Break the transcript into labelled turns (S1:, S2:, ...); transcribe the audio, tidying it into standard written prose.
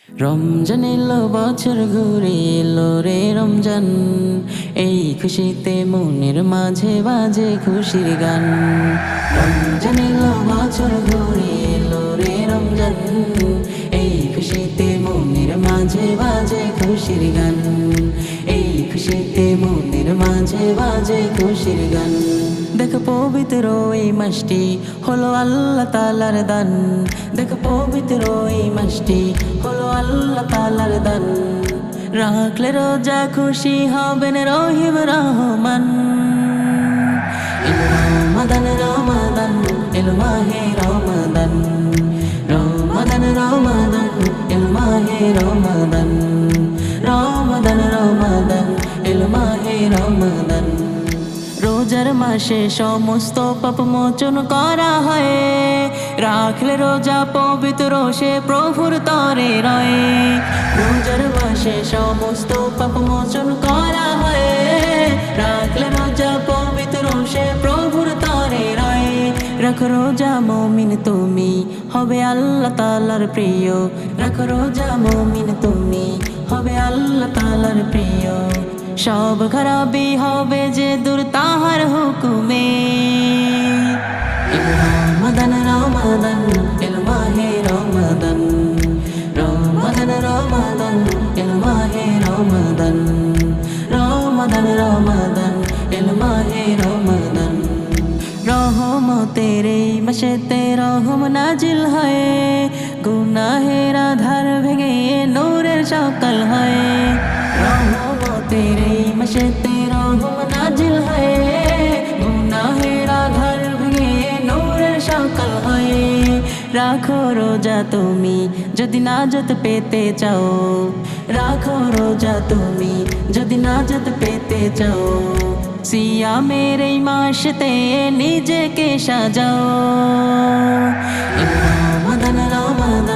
S1: রমজান এলো বছর ঘুরে এলো রে রমজান, এই খুশিতে মনের মাঝে বাজে খুশির গান। রমজান এলো বছর ঘুরে এলো রে রমজান, এই খুশিতে মনের মাঝে বাজে খুশির গান। এই খুশিতে মনের মাঝে বাজে খুশির গান। দেখ পবিত্র এই মাসটি হলো আল্লাহ তাআলার দান। দেখ পবিত্র এই মাসটি হলো আল্লাহ তাআলার দান। রাখলে রোজা খুশি হবেন রহিম রহমান। এলো রমাদান রমাদান, এলো মাহে রমাদান। রমাদান রমাদান, এলো মাহে রমাদান। রমাদান রমাদান, এলো মাহে রমাদান। রোজার মাসে সমস্ত পাপ মোচন করা হয়, রাখলে রোজা পবিত্র সে প্রভুর তরে রয়। রোজার মাসে সমস্ত পাপ মোচন করা হয়, রাখলে রোজা পবিত্র সে প্রভুর তরে রয়। রাখো রোজা মুমিন তুমি হবে আল্লাহ তাআলার প্রিয়। রাখো রোজা মুমিন তুমি হবে আল্লাহ তাআলার প্রিয়। সব খারাপি হবে যে দূর তাহার হুকুমে। এলো রমাদান রমাদান, এলো মাহে রমাদান। রমাদান রমাদান, এলো মাহে রমাদান। রমাদান রমাদান, এলো মাহে রমাদান। রহমতের এই মাসেতে রহম নাজিল হয়, গুনাহের আধার ভেঙে নূরের সকাল হয়। রহমতের এই মাসেতে রহম নাজিল হয়, গুনাহের আধার ভেঙে নূরের সকাল হয়। রাখো রোজা তুমি যদি নাজাত পেতে চাও। রাখো রোজা তুমি যদি নাজাত পেতে চাও। সিয়ামের এই মাসেতে নিজেকে সাজাও। এলো রমাদান রমাদান,